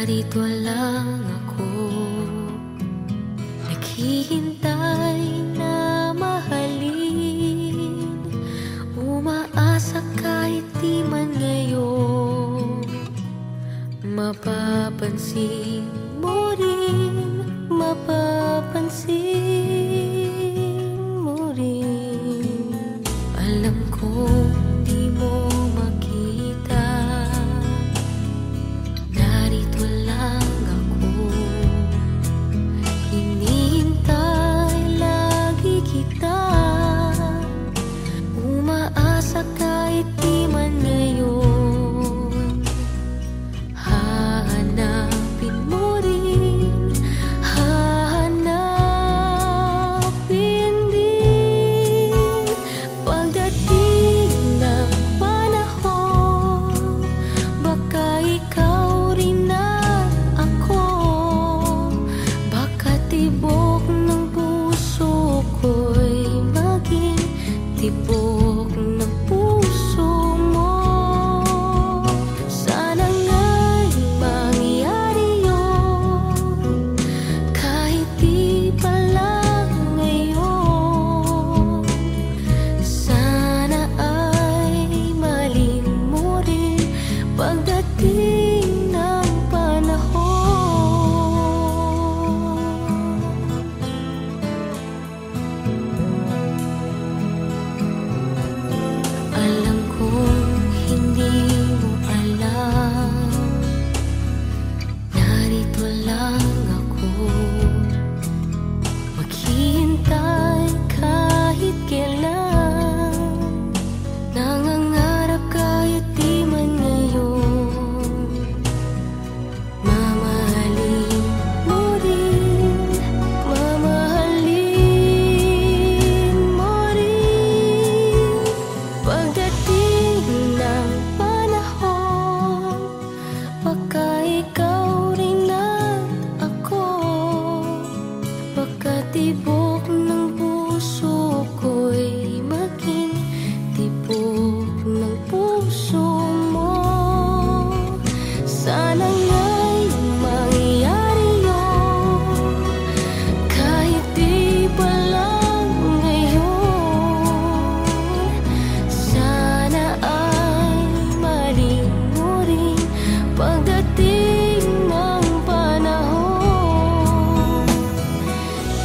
Narito lang ako, naghihintay na mahalin, umaasa kahit di man ngayon. Mapapansin mo rin, mapapansin mo rin. Alam kong di mo makita, narito lang ako, hinihintay lagi kita, umaasa kahit di man ngayon. Hahanapin mo rin, hahanapin din, pagdating ng panahon, baka ikaw rin at ako, baka tibok ng puso ko'y maging tibok ng puso mo. Sana nga'y mangyari yun, kahit di pa lang ngayon. Sana ay mahalin mo rin pagdating ng panahon. Alam kong hindi mo alam, narito lang ako, maghihintay kahit kailan, nangangarap kahit di man ngayon. Mamahalin mo rin, mamahalin mo rin, pagdating ng panahon, baka ikaw rin at ako, baka tibok ng puso ko'y maging tibok ng puso mo. Sana nga'y mangyari yun, kahit di pa lang ngayon. Sana ay mahalin mo rin pagdating ng panahon.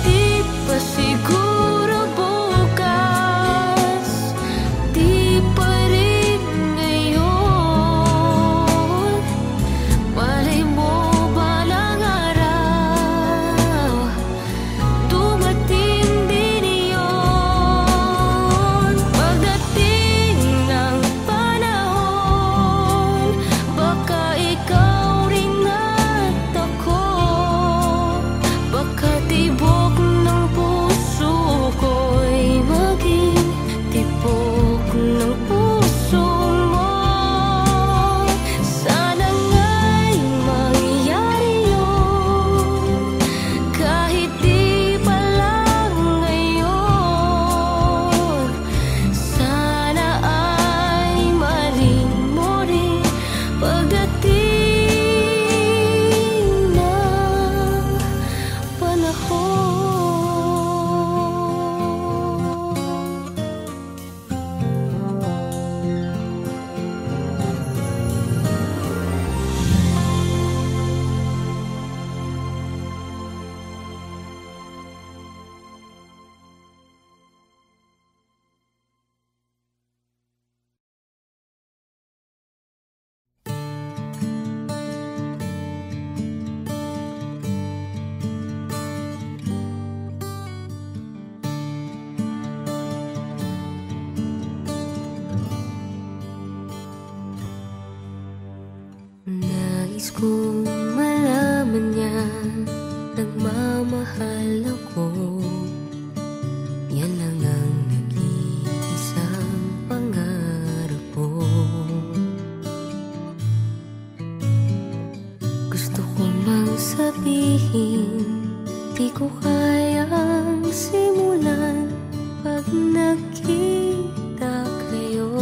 Di pa siguro bukas, di pa rin ngayon. Malay mo balang araw, dumating din iyon. Pagdating ng panahon, baka ikaw rin at ako, baka tibok ng puso ko'y maging tibok ng puso mo. Sana nga'y mangyari yun, kahit di pa lang ngayon. Sana ay mahalin mo rin pagdating ng panahon. Nais kong malaman niya, nagmamahal ako. Yan lang ang nag-iisang pangarap ko. Gusto ko mang sabihin, di ko kayang simulan pag nakita kayo.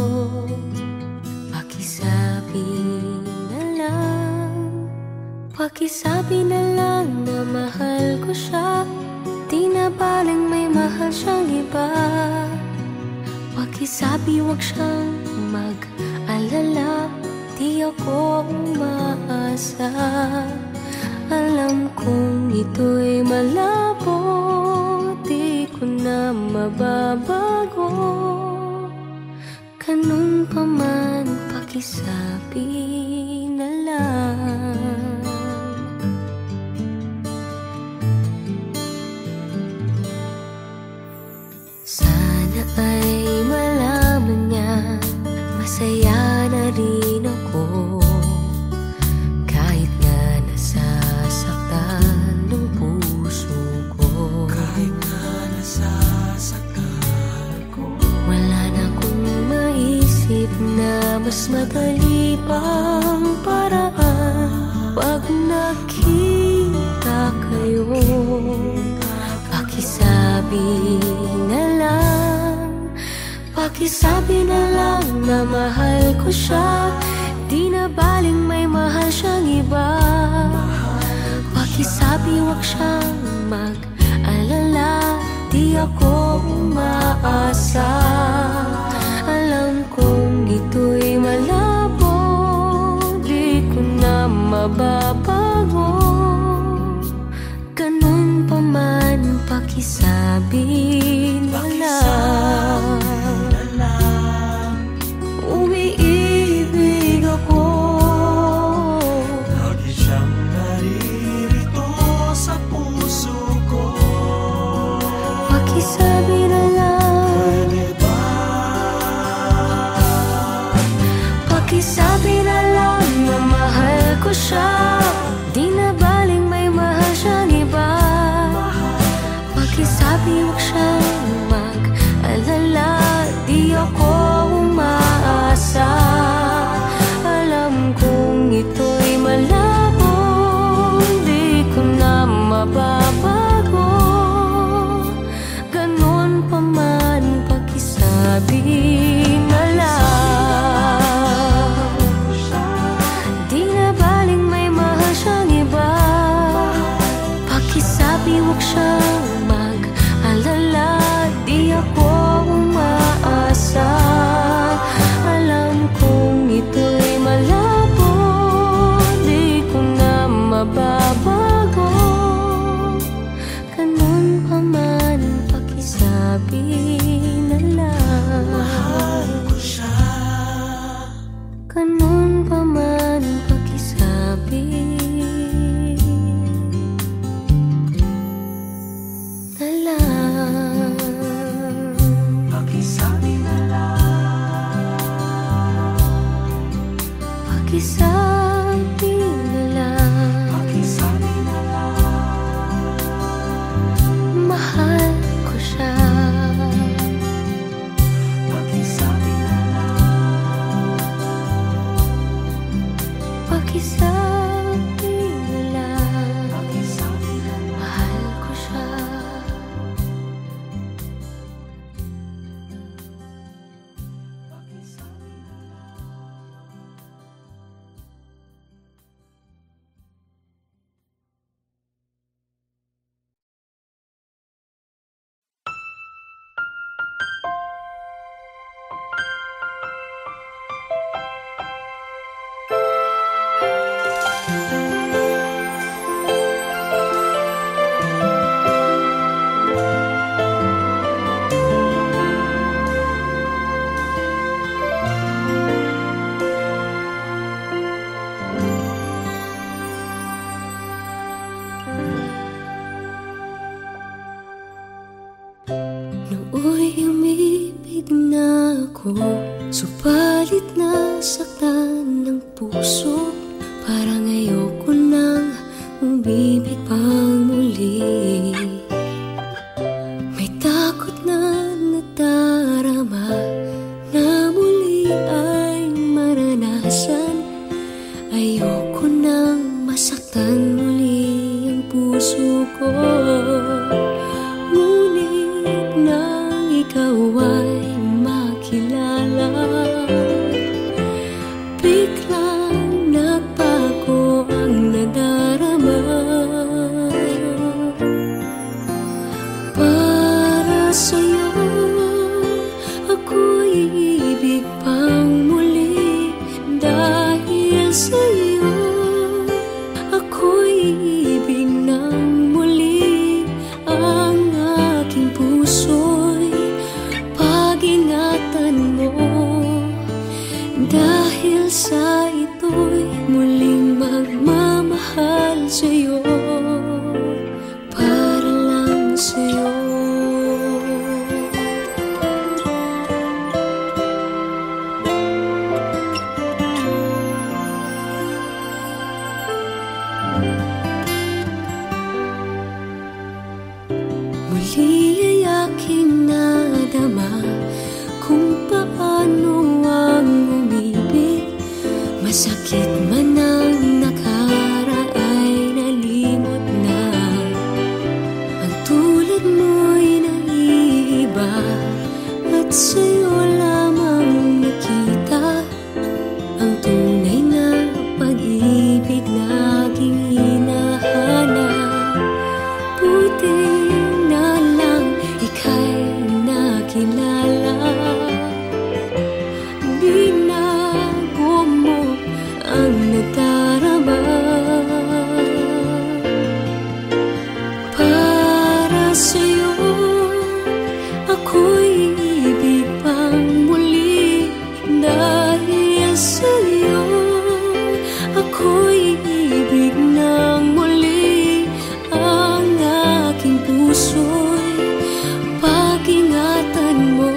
Pakisabi na lang Pakisabi na lang na mahal ko siya, di na baling may mahal siyang iba. Pakisabi wag siyang mag-alala, di ako umaasa. Alam kong ito'y malabo, di ko na mababago. Ganun pa man, pakisabi na lang. Sana ay malaman niya, masaya na rin ako. Kahit nga nasasaktan ng puso ko, kahit nga nasasaktan ko, wala na akong maisip na mas madali pang paraan. Pag nakita kayo, pakisabi na lang, pakisabi na lang na mahal ko siya, di na baling may mahal siyang iba. Pakisabi wag siyang mag-alala, di ako umaasa. Alam kong ito'y malabo, di ko na mababago. Ganun pa man, pakisabi na lang. Umiibig ako, lagi siyang naririto sa puso ko. pakisabi na lang. Pwede ba? Pakisabi na lang na mahal ko siya, di na baling may mahal siyang iba. Pakisabi wag siyang mag-alala, di ako umaasa. Alam kong ito'y malabo, di ko na mababago. Ganun pa man, pakisabi na lang. Di na baling may mahal siyang iba. Pakisabi wag siyang mag-alala, di ako umaasa. Alam kong ito'y malabo, di ko na mababago. Ganun pa man, pakisabi na lang. Mahal ko siya. Ganun pa man, pakisabi na lang. Pakisabi na lang. Pakisabi na lang. Pakisabi na lang. Mahal ko siya. Pakisabi na lang. Pakisabi na lang. Pakisabi na lang. Mahal ko siya. Nooy umibig na ako, subalit nasaktan ng puso. Parang ayoko nang umibig pang muli. May takot na nadarama na muli ay maranasan. Ayoko nang masaktan muli ang puso ko. Ngunit nang ikaw ay makilala, biglang nagbago ang nadarama. magmamahal sa'yo, para lang sa'yo. Muli ay aking nadama kung paano ang umibig. Masakit man ang nakaraan, nalimot na. Ang tulad mo'y naiiba, at sa'yo lamang nakita ang tunay na pag-ibig na aking hinahanap. Buti na lang ika'y nakilala. Binago mo ang nadarama. Para sa'yo ako'y ibig pang muli. Dahil sa'yo ako'y ibig ng muli. Ang aking puso'y pag-ingatan mo.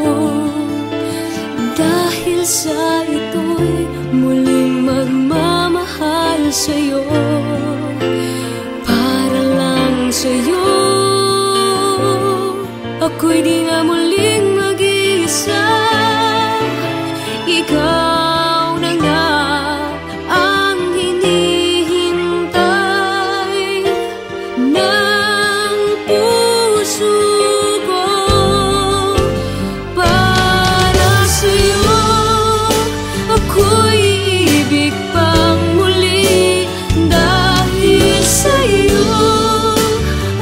Dahil sa ito'y muling magmamahal sa'yo, para lang sa'yo. Ako'y di na muling mag-iisa. Ikaw na nga ang hinihintay ng puso ko. Para sa'yo ako'y ibig pang muli. Dahil sa'yo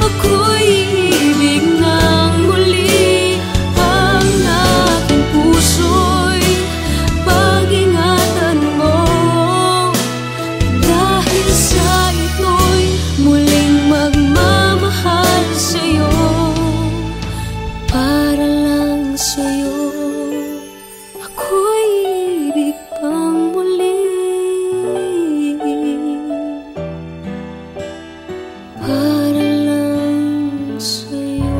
ako'y ibig ng muli. Ang aking puso'y pag-ingatan mo. Dahil sa ito'y muling magmamahal sa'yo, para lang sa'yo. Ako'y ibig pang muli, para lang sa'yo.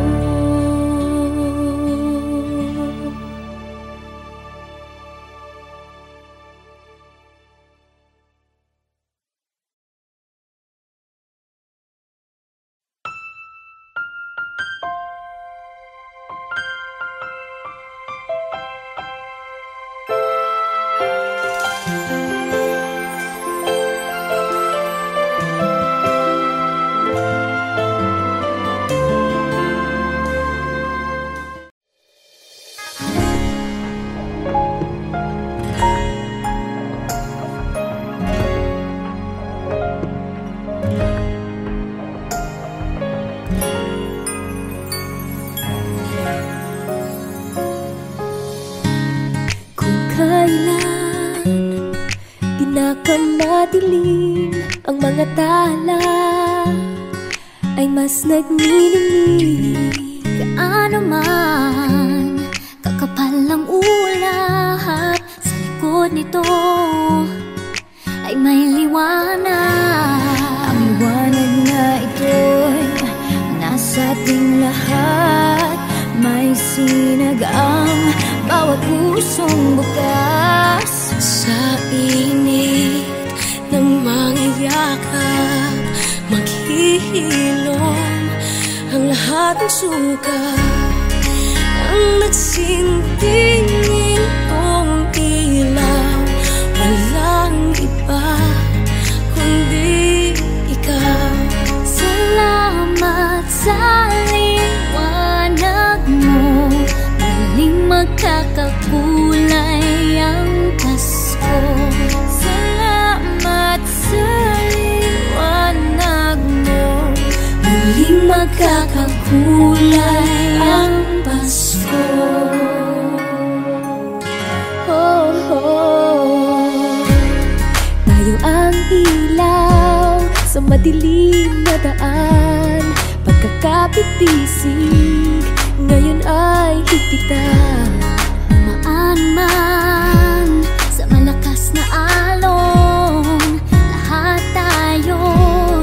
Kung kailan pinakamadilim ang mga tala, ay mas nagniningning. Gaano man kakapal ang ulap, sa likod nito ay may liwanag. Ang liwanag na ito'y nasa ating lahat. May sinag ang bawat pusong bukas. Sa init ng mga yakap, maghihilom ang lahat ng sukat. Ang nagsintingin kong ilaw, walang iba kundi ikaw. Salamat sa liwanag mo, muling magkakakulay ang Pasko. Salamat sa liwanag mo, muling magkakakulay ang Pasko. Oh, oh. Tayo ang ilaw sa madilim na daan. Pagkakapit-bisig ngayon ay higpitan. Umaan man sa malakas na alon, lahat tayo'y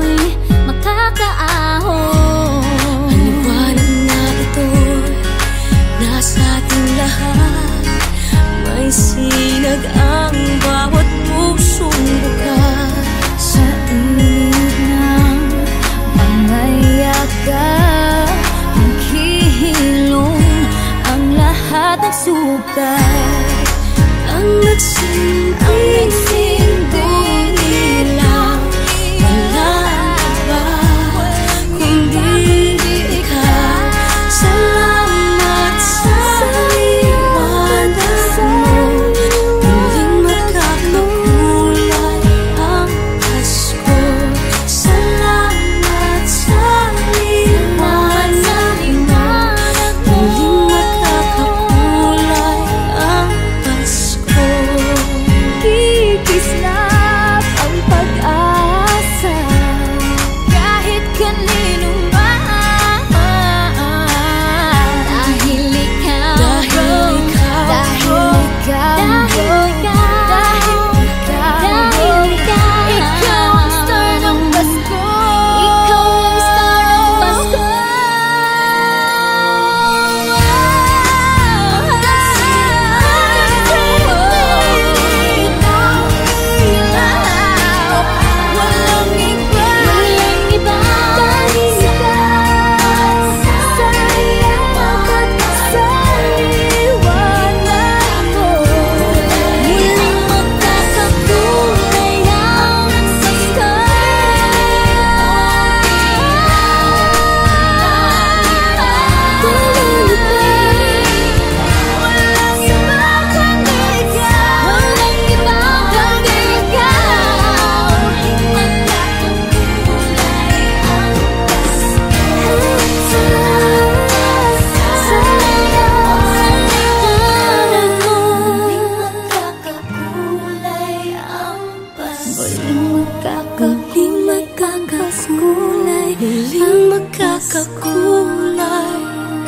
Muling magkakakulay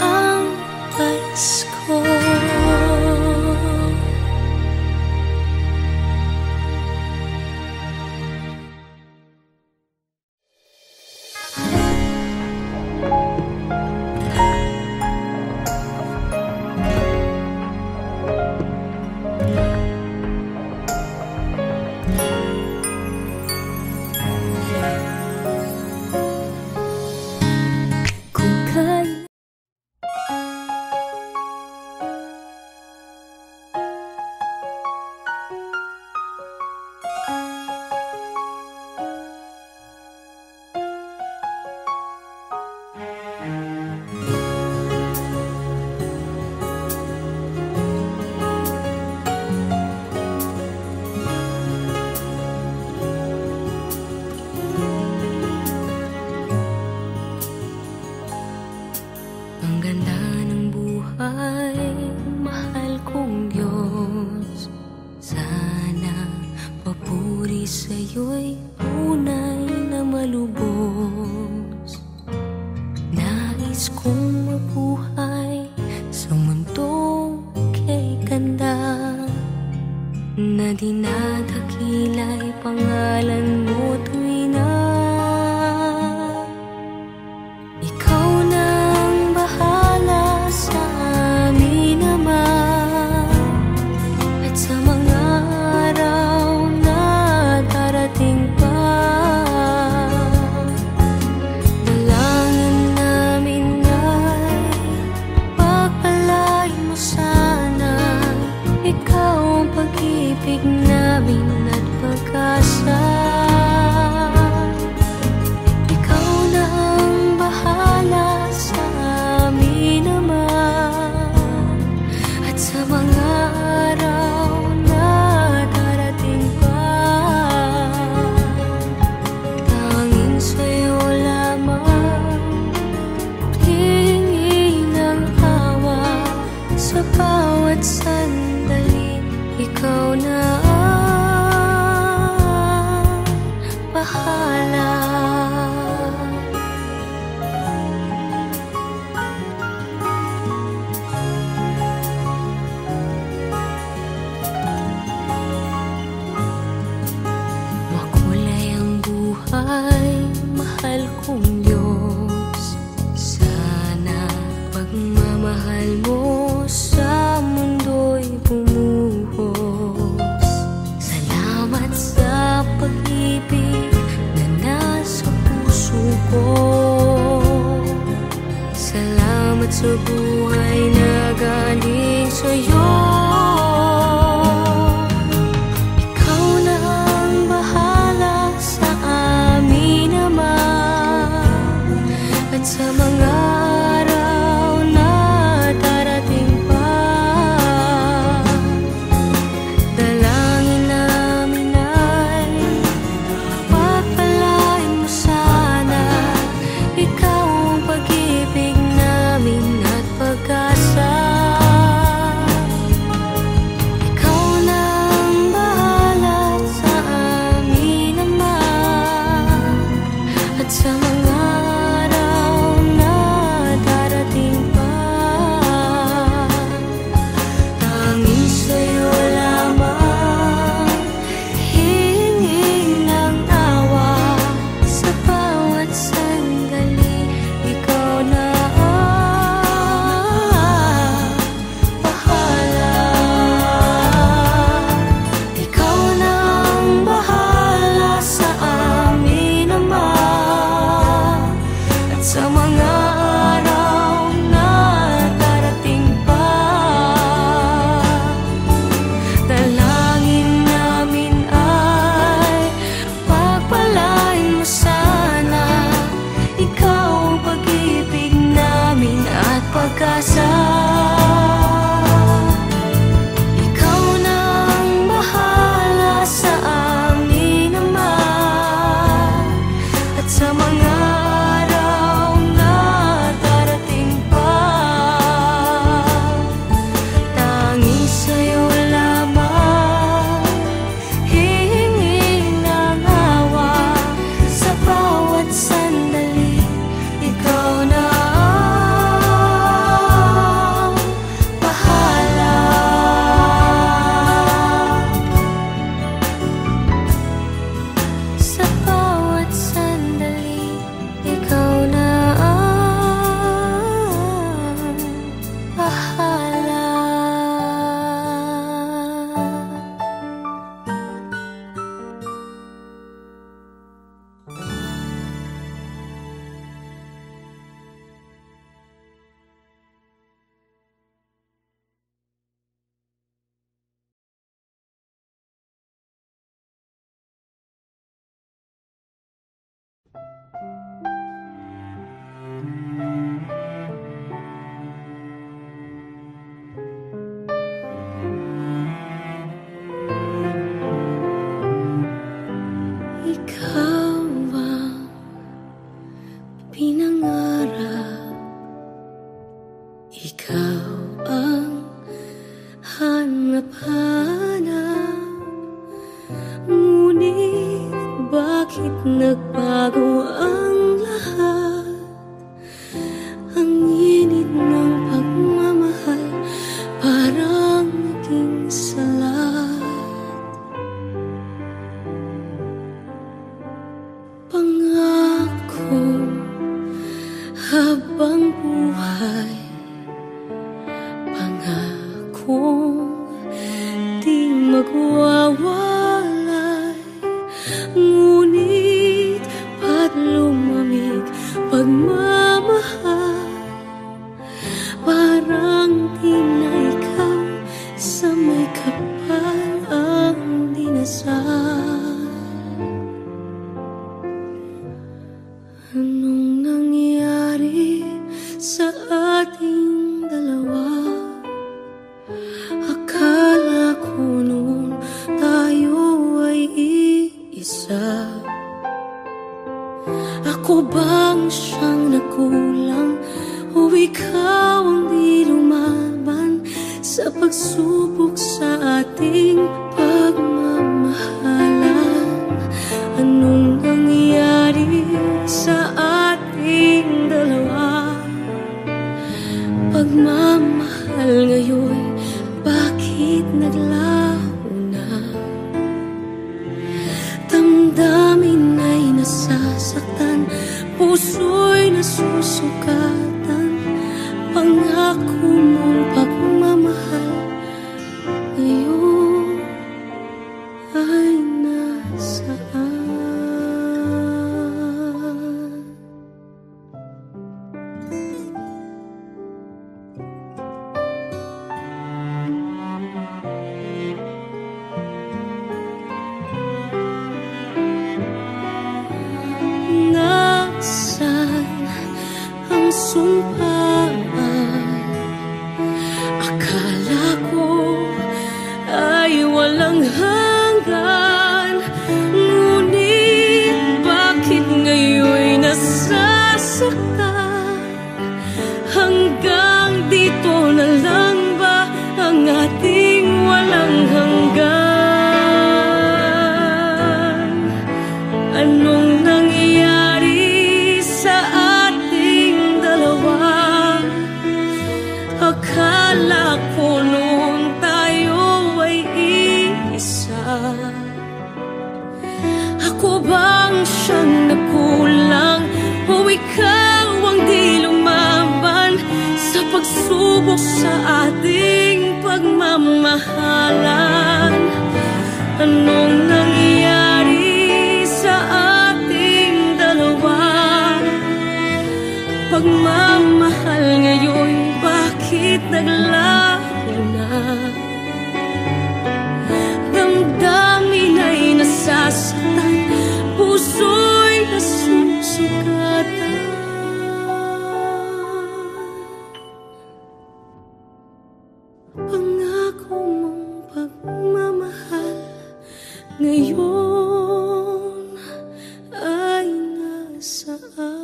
ang Pasko. Ang ganda ng buhay, mahal kong Diyos. Sana papuri sa'yo'y tunay na malubos. Nais kong mabuhay sa mundong kay ganda, na dinadakila'y pangalan mo tuwing na ikaw nang bahala sa amin naman. At sa mga araw na darating pa, dalangin namin ay pagpalain mo sana. Ikaw ang pag-ibig namin at pag-asa. Ikaw na ang bahala sa amin naman. At sa mga araw na darating pa, tanging sa'yo lamang hihingi ng awa. Sa bawat sandali, ikaw na ang bahala. Makulay ang buhay, mahal kong Diyos. Sana pagmamahal mo sa mundo'y bumuhos. Salamat sa pag-ibig na nasa puso ko. Salamat sa buhay na galing sa'yo. Ikaw na ang bahala sa amin naman. At sa mga araw na darating pa, dalangin namin ay pagpalain mo sana. Ikaw ang pag-ibig namin at pag-asa. Ikaw na ang bahala sa amin naman. At sa mga araw na darating pa, tanging sa'yo lamang hihingi ng awa. Sa bawat sandali, ikaw na ang bahala. Ikaw na ang bahala sa amin naman. At sa mga araw na darating pa, dalangin namin ay pagpalain mo sana. Ikaw ang pag-ibig namin at pag-asa. Ikaw na ang bahala sa amin naman. At sa mga araw na darating pa, tanging sa'yo lamang hihingi ng awa. Sa bawat sandali, nagbago ang lahat. Ang init ng pagmamahal parang naging salat. Pangako habang buhay, pangakong di magwawalay. Ngunit ba't lumamig pagmamahal? Parang di na ikaw sa may kapal ang dinasal. Anong nangyari sa ating dalawa? Akala ko noon tayo ay iisa. Ako bang siyang nagkulang o ikaw ang di lumaban sa pagsubok sa ating pagmamahalan? Anong nangyari sa ating dalawa? Pagmamahal ngayon, bakit naglaho na? Damdamin ay nasasaktan, puso'y nasusukatan. Pangako mong pagmamahal ngayon ay nasaan? Nasaan ang sumpaan? Akala ko ay walang hanggan. Ngunit bakit ngayon'y nasasaktan? Hanggang dito na lang ba ang ating walang hanggan? Anong nangyayari sa ating dalawa? Akala ko noon tayo ay iisa. Ako bang siyang nagkulang o ikaw ang di lumaban sa pagsubok sa ating pagmamahalan? Anong nangyayari sa ating dalawa? Pagmamahal ngayon, bakit naglaho na? Damdamin ay nasasaktan, puso'y nasusukatan. Pangako mong pagmamahal ngayon ay nasaan?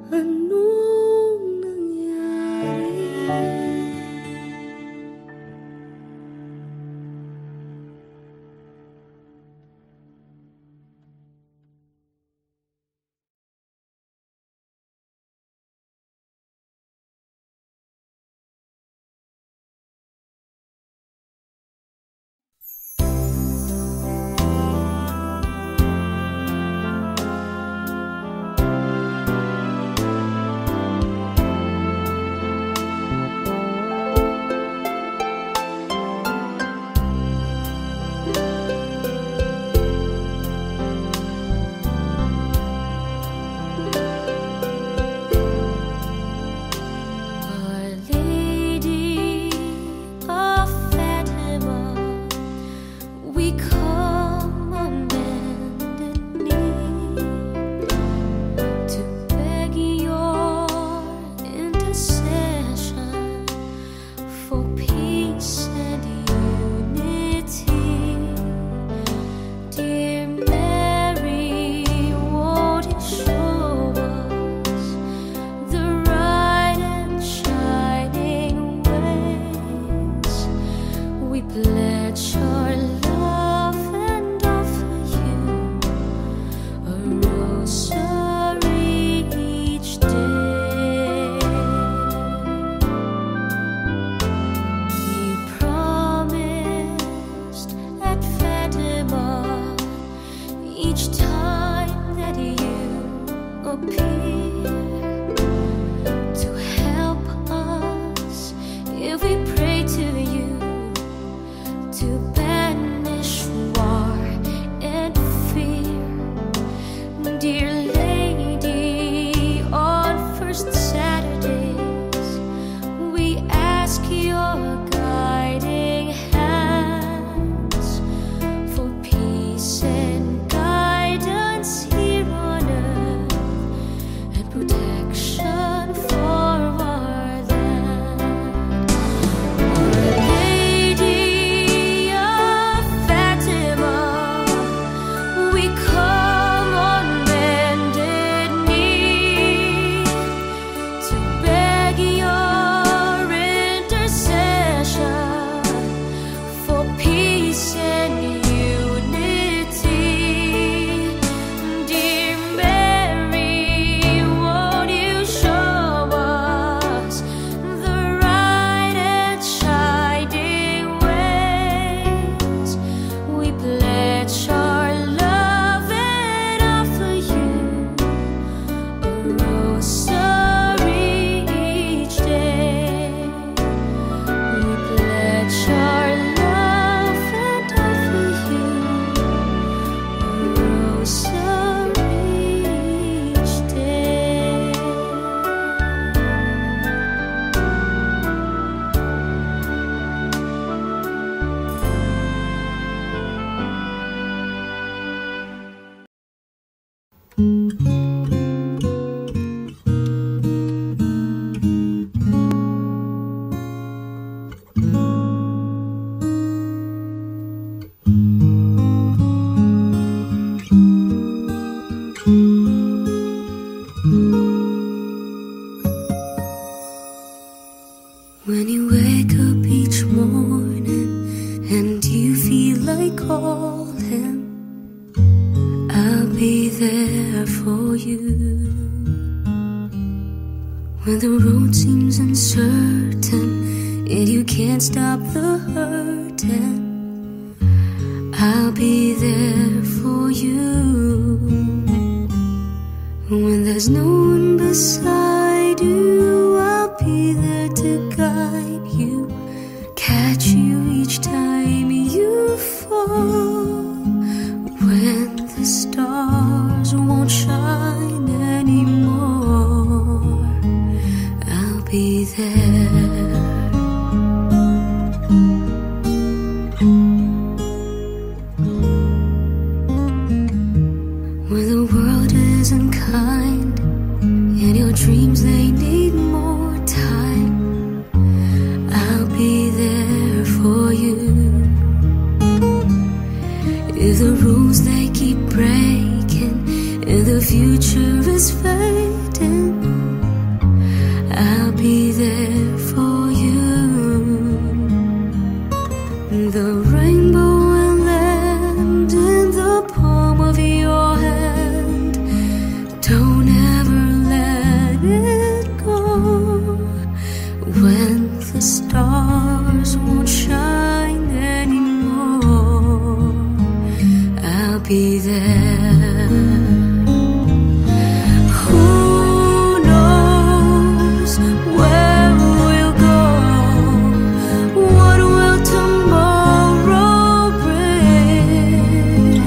Anong nangyari? appear to help us if we pray to you to banish war and fear. Dear lady, on first Saturdays we ask your guiding hands for peace and guidance here on earth and protection for our land. Our Lady of Fatima, we come on bended knee to beg your intercession for peace and unity. Dear Mary, won't you show us the right and shining ways? We pledge our love and offer you a rosary each day. We pledge our love and offer you a rosary each day. When you wake up each morning and you feel like calling, I'll be there for you. When the road seems uncertain and you can't stop the hurting, I'll be there for you. When there's no one beside you, I'll be there to guide you, catch you each time you fall. When the stars won't shine anymore, I'll be there. When the world isn't kind and your dreams they need more time, I'll be there for you. If the rules they keep breaking and the future is fading, I'll be there for you. The rainbow will land in the palm of your hand. Don't ever let it go. When the stars won't shine anymore, I'll be there. Who knows where we'll go? What will tomorrow bring?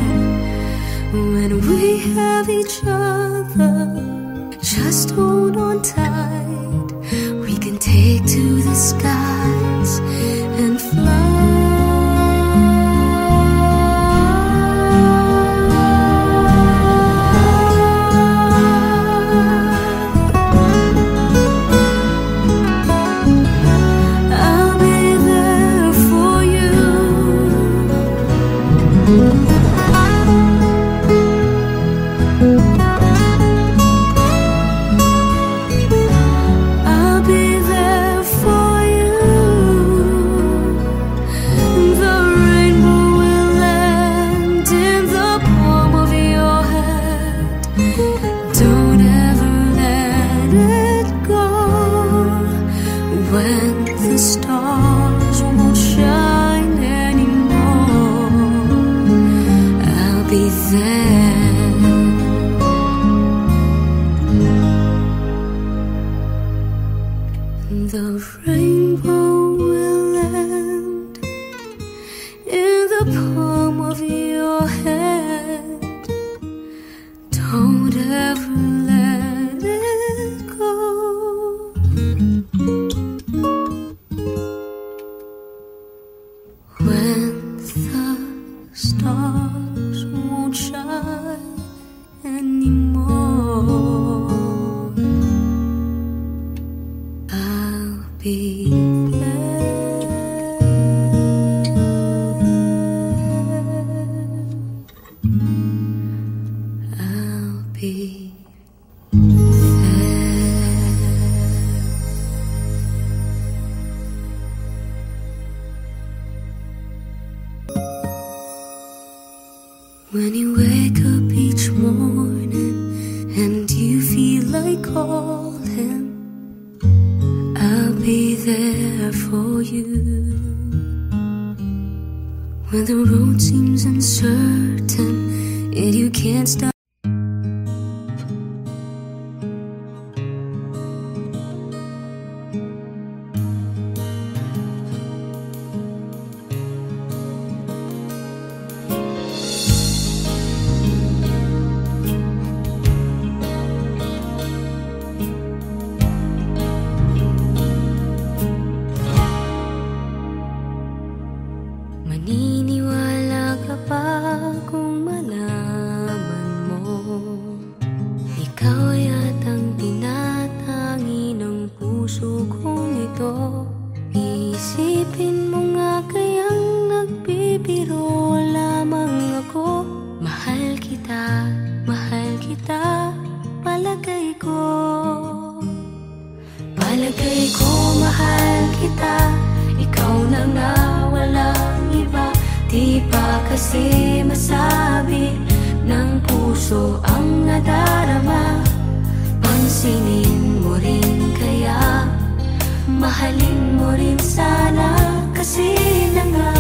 When we have each other, just hold on tight. We can take to the skies and fly. 'Cause stars won't shine anymore. I'll be there. I'll be when you wake up each morning and you feel like calling, I'll be there for you. When the road seems uncertain and you can't stop. Maniniwala ka ba kung malaman mo ikaw yatang tinatangi ng puso kong ito? Isipin mo nga kayang nagbibiro lamang ako. Mahal kita, palagay ko. Palagay ko mahal kita, ikaw na nga walang iba. Di ba kasi masabi ng puso ang nadarama? Pansinin mo rin kaya, mahalin mo rin sana. Kasi na nga